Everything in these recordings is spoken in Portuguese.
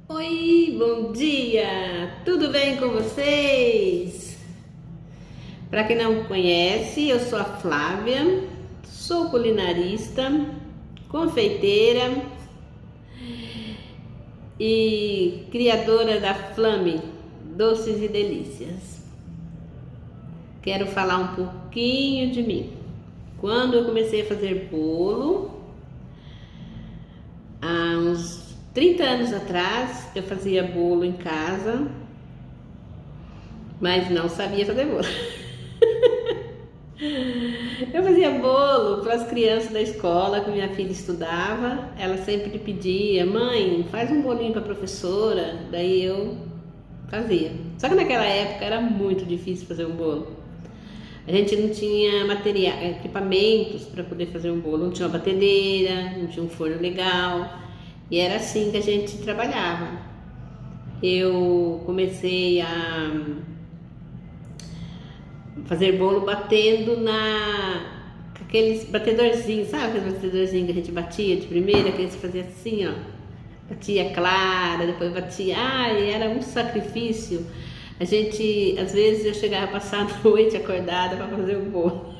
Oi, bom dia! Tudo bem com vocês? Para quem não me conhece, eu sou a Flávia, sou culinarista, confeiteira e criadora da Flame Doces e Delícias. Quero falar um pouquinho de mim. Quando eu comecei a fazer bolo, há uns 30 anos atrás, eu fazia bolo em casa, mas não sabia fazer bolo. Eu fazia bolo para as crianças da escola que minha filha estudava. Ela sempre pedia: mãe, faz um bolinho para a professora. Daí eu fazia. Só que naquela época era muito difícil fazer um bolo. A gente não tinha material, equipamentos para poder fazer um bolo. Não tinha uma batedeira, não tinha um forno legal. E era assim que a gente trabalhava. Eu comecei a fazer bolo batendo aqueles batedorzinhos, sabe aqueles batedorzinhos que a gente batia de primeira, que a gente fazia assim, ó, batia clara, depois batia, ai, era um sacrifício. A gente, às vezes eu chegava a passar a noite acordada para fazer o bolo.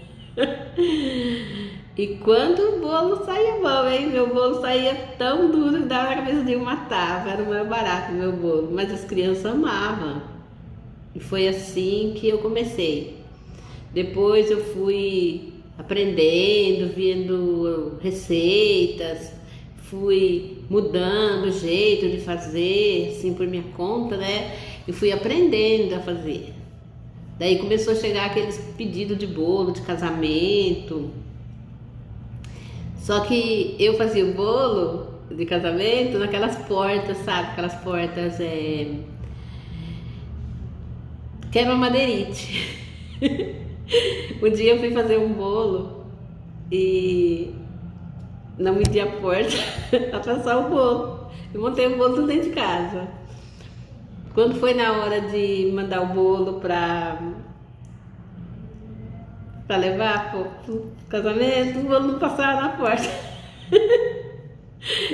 E quando o bolo saía bom, hein? Meu bolo saía tão duro que dava na cabeça de um matava, era o mais barato meu bolo, mas as crianças amavam. E foi assim que eu comecei. Depois eu fui aprendendo, vendo receitas, fui mudando o jeito de fazer, assim, por minha conta, né? E fui aprendendo a fazer. Daí começou a chegar aqueles pedidos de bolo, de casamento. Só que eu fazia o bolo de casamento naquelas portas, sabe? Aquelas portas quebra-madeirite. Um dia eu fui fazer um bolo e não medi a porta para passar o bolo. Eu montei o bolo tudo dentro de casa. Quando foi na hora de mandar o bolo para levar pro casamento, o bolo não passava na porta.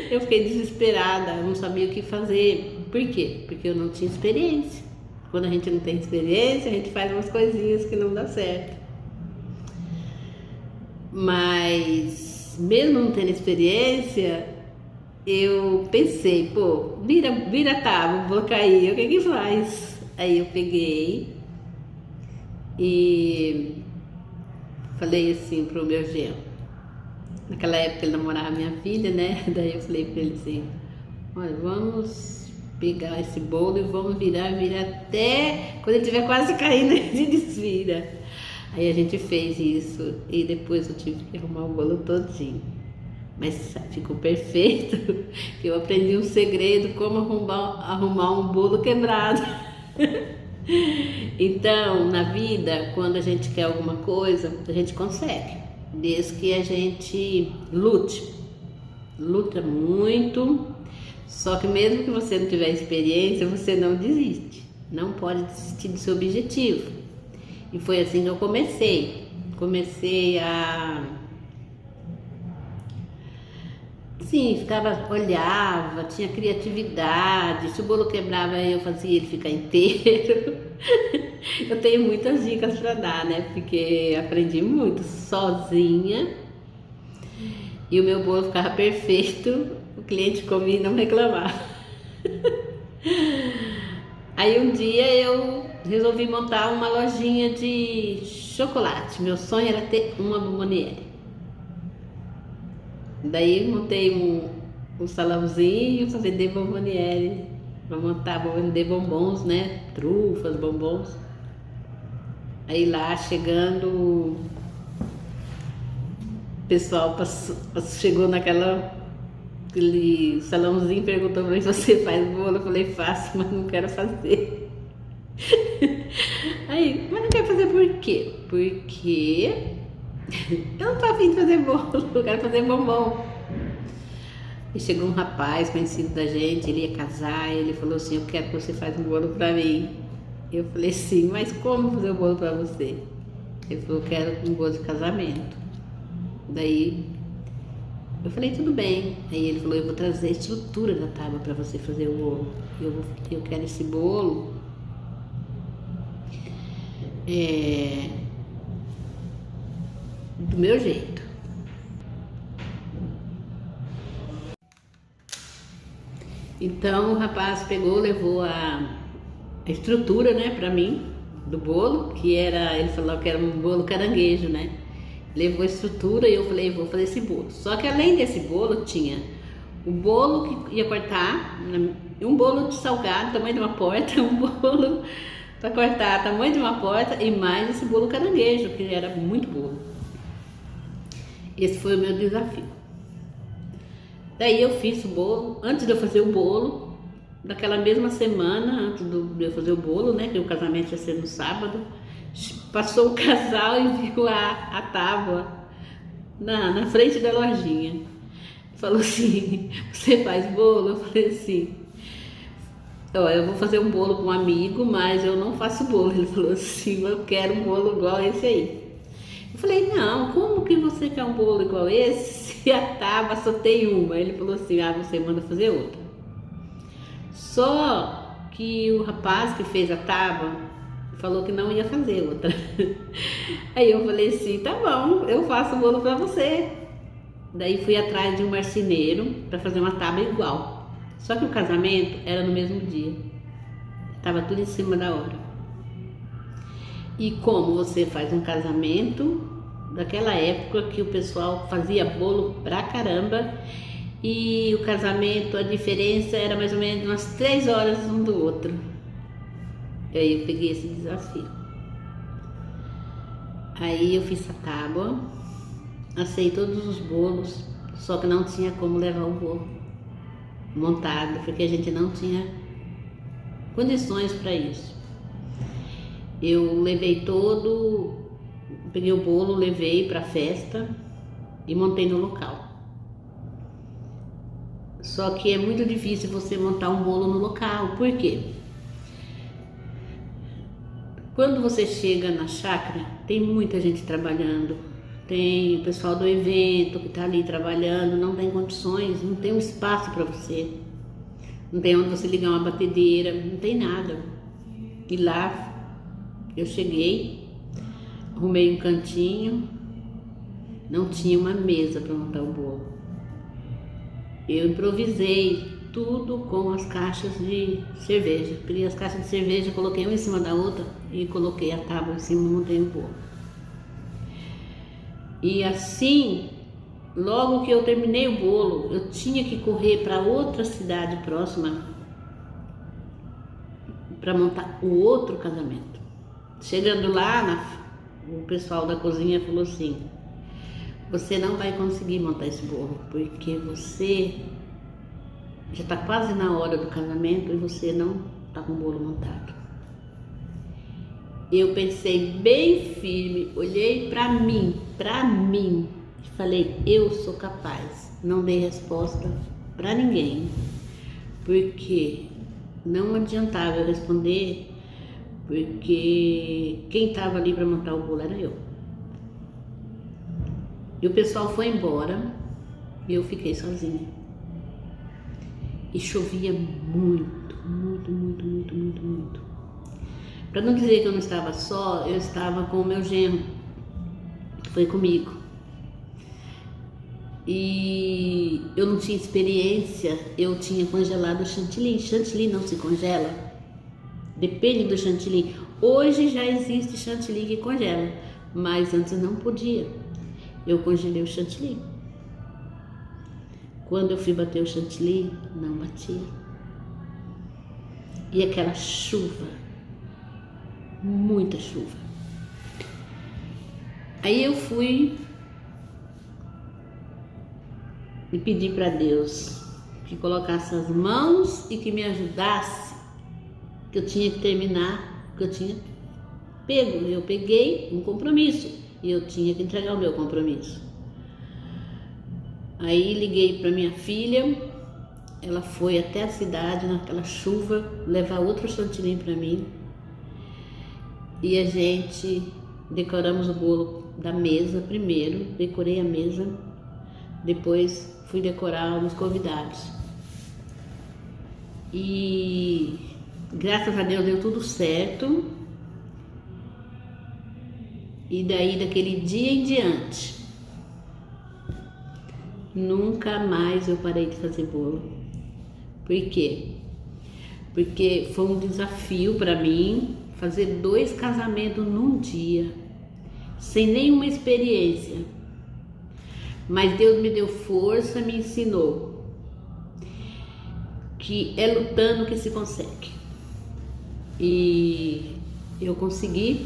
Eu fiquei desesperada, não sabia o que fazer. Por quê? Porque eu não tinha experiência. Quando a gente não tem experiência, a gente faz umas coisinhas que não dá certo. Mas, mesmo não tendo experiência, eu pensei, pô, vira a tábua, vou cair, o que que faz? Aí eu peguei e falei assim pro meu genro. Naquela época ele namorava minha filha, né? Daí eu falei pra ele assim: olha, vamos pegar esse bolo e vamos virar até quando ele estiver quase caindo, a gente desvira. Aí a gente fez isso e depois eu tive que arrumar o bolo todinho. Mas ficou perfeito. Eu aprendi um segredo, como arrumar um bolo quebrado. Então, na vida, quando a gente quer alguma coisa, a gente consegue, desde que a gente luta muito. Só que mesmo que você não tiver experiência, você não desiste, não pode desistir do seu objetivo. E foi assim que eu comecei a, sim, olhava, tinha criatividade. Se o bolo quebrava, eu fazia ele ficar inteiro. Eu tenho muitas dicas para dar, né? Porque aprendi muito sozinha e o meu bolo ficava perfeito. O cliente comia e não reclamava. Aí um dia eu resolvi montar uma lojinha de chocolate. Meu sonho era ter uma bomboniere. Daí montei um salãozinho para vender bomboniere, para vender bombons, né? Trufas, bombons. Aí lá chegando, o pessoal chegou naquele salãozinho, perguntou pra mim: você faz bolo? Eu falei: faço, mas não quero fazer. Aí, mas não quer fazer por quê? Porque eu não tô afim de fazer bolo, eu quero fazer bombom. E chegou um rapaz conhecido da gente, ele ia casar, ele falou assim: eu quero que você faça um bolo pra mim. Eu falei: sim, mas como fazer o bolo pra você? Ele falou: eu quero um bolo de casamento. Daí Eu falei, tudo bem. Aí ele falou, eu vou trazer a estrutura da tábua para você fazer o bolo. Eu quero esse bolo do meu jeito. Então o rapaz pegou, levou a estrutura, né, para mim, do bolo, que era, ele falou que era um bolo caranguejo, né? Levou a estrutura e eu falei, vou fazer esse bolo. Só que além desse bolo tinha o bolo que ia cortar, um bolo de salgado, tamanho de uma porta, um bolo para cortar, tamanho de uma porta, e mais esse bolo caranguejo, que era muito bolo. Esse foi o meu desafio. Daí eu fiz o bolo. Antes de eu fazer o bolo, naquela mesma semana, antes de eu fazer o bolo, né, que o casamento ia ser no sábado, passou o casal e viu a tábua na frente da lojinha. Falou assim, você faz bolo? Eu falei assim, ó, eu vou fazer um bolo com um amigo, mas eu não faço bolo. Ele falou assim, eu quero um bolo igual esse aí. Eu falei, não, como que você quer um bolo igual esse se a tábua só tem uma? Ele falou assim, você manda fazer outra. Só que o rapaz que fez a tábua falou que não ia fazer outra. Aí eu falei assim, tá bom, eu faço o bolo pra você. Daí fui atrás de um marceneiro para fazer uma tábua igual. Só que o casamento era no mesmo dia. Tava tudo em cima da hora. E como você faz um casamento daquela época que o pessoal fazia bolo pra caramba, e o casamento, a diferença era mais ou menos umas 3 horas um do outro. E aí eu peguei esse desafio. Aí eu fiz a tábua, assei todos os bolos, só que não tinha como levar o bolo montado, porque a gente não tinha condições para isso. Eu levei peguei o bolo, levei para a festa e montei no local. Só que é muito difícil você montar um bolo no local. Por quê? Quando você chega na chácara, tem muita gente trabalhando. Tem o pessoal do evento que está ali trabalhando, não tem condições, não tem um espaço para você. Não tem onde você ligar uma batedeira, não tem nada. E lá eu cheguei, arrumei um cantinho, não tinha uma mesa para montar o bolo. Eu improvisei tudo com as caixas de cerveja. Peguei as caixas de cerveja, coloquei uma em cima da outra e coloquei a tábua em cima e montei o bolo. E assim, logo que eu terminei o bolo, eu tinha que correr para outra cidade próxima para montar o outro casamento. Chegando lá, o pessoal da cozinha falou assim, você não vai conseguir montar esse bolo, porque você já está quase na hora do casamento e você não está com o bolo montado. Eu pensei bem firme, olhei para mim e falei, eu sou capaz. Não dei resposta para ninguém, porque não adiantava eu responder, porque quem estava ali para montar o bolo era eu. E o pessoal foi embora e eu fiquei sozinha. E chovia muito, muito, muito, muito, muito, muito. Para não dizer que eu não estava só, eu estava com o meu genro, que foi comigo. E eu não tinha experiência, eu tinha congelado o chantilly. Chantilly não se congela, depende do chantilly. Hoje já existe chantilly que congela, mas antes não podia. Eu congelei o chantilly. Quando eu fui bater o chantilly, não batia. E aquela chuva, muita chuva. Aí eu fui e pedi para Deus que colocasse as mãos e que me ajudasse, que eu tinha que terminar o que eu tinha pego. Eu peguei um compromisso e eu tinha que entregar o meu compromisso. Aí liguei para minha filha, ela foi até a cidade naquela chuva levar outro chantilly para mim e a gente decoramos o bolo da mesa primeiro, decorei a mesa, Depois fui decorar os convidados. E graças a Deus deu tudo certo. E daí, daquele dia em diante, nunca mais eu parei de fazer bolo. Por quê? Porque foi um desafio para mim fazer 2 casamentos num dia, sem nenhuma experiência. Mas Deus me deu força, me ensinou que é lutando que se consegue. E eu consegui.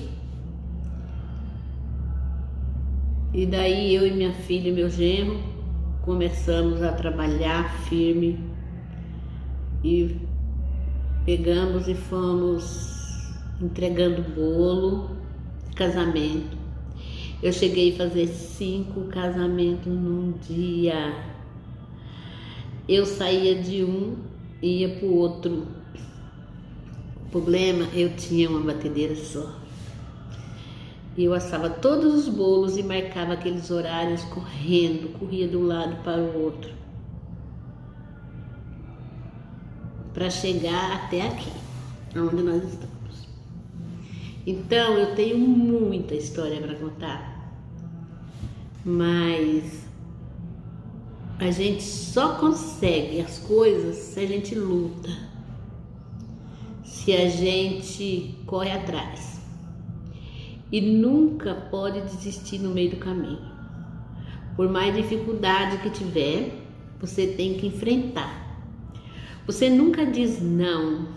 E daí eu e minha filha e meu genro começamos a trabalhar firme e pegamos e fomos entregando bolo de casamento. Eu cheguei a fazer 5 casamentos num dia. Eu saía de um e ia pro outro. O problema, eu tinha uma batedeira só. E eu assava todos os bolos e marcava aqueles horários correndo, corria de um lado para o outro, para chegar até aqui, onde nós estamos. Então eu tenho muita história para contar, mas a gente só consegue as coisas se a gente luta, se a gente corre atrás. E nunca pode desistir no meio do caminho. Por mais dificuldade que tiver, você tem que enfrentar. Você nunca diz não,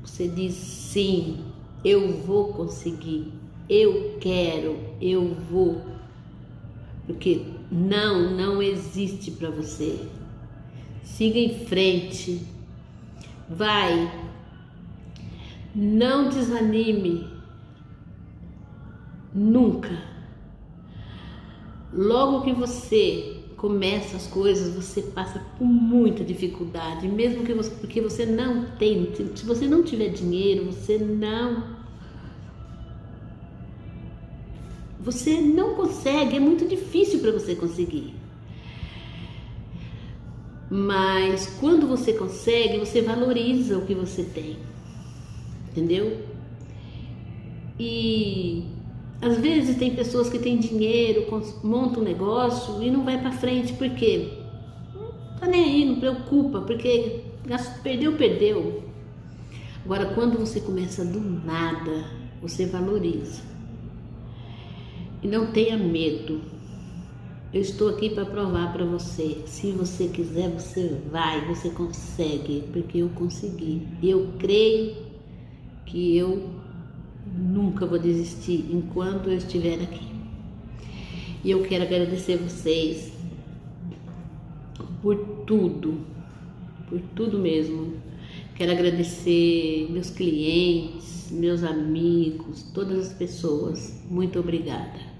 você diz sim, eu vou conseguir, eu quero, eu vou. Porque não existe para você. Siga em frente, vai, não desanime. Nunca. Logo que você começa as coisas, você passa por muita dificuldade, mesmo que porque você não tem, se você não tiver dinheiro, você não consegue, é muito difícil para você conseguir. Mas quando você consegue, você valoriza o que você tem, entendeu? E às vezes tem pessoas que têm dinheiro, montam um negócio e não vai para frente, por quê? Não tá nem aí, não preocupa, porque perdeu. Agora, quando você começa do nada, você valoriza. E não tenha medo. Eu estou aqui para provar para você. Se você quiser, você vai, você consegue, porque eu consegui. E eu creio que eu nunca vou desistir enquanto eu estiver aqui. E eu quero agradecer vocês por tudo mesmo. Quero agradecer meus clientes, meus amigos, todas as pessoas. Muito obrigada.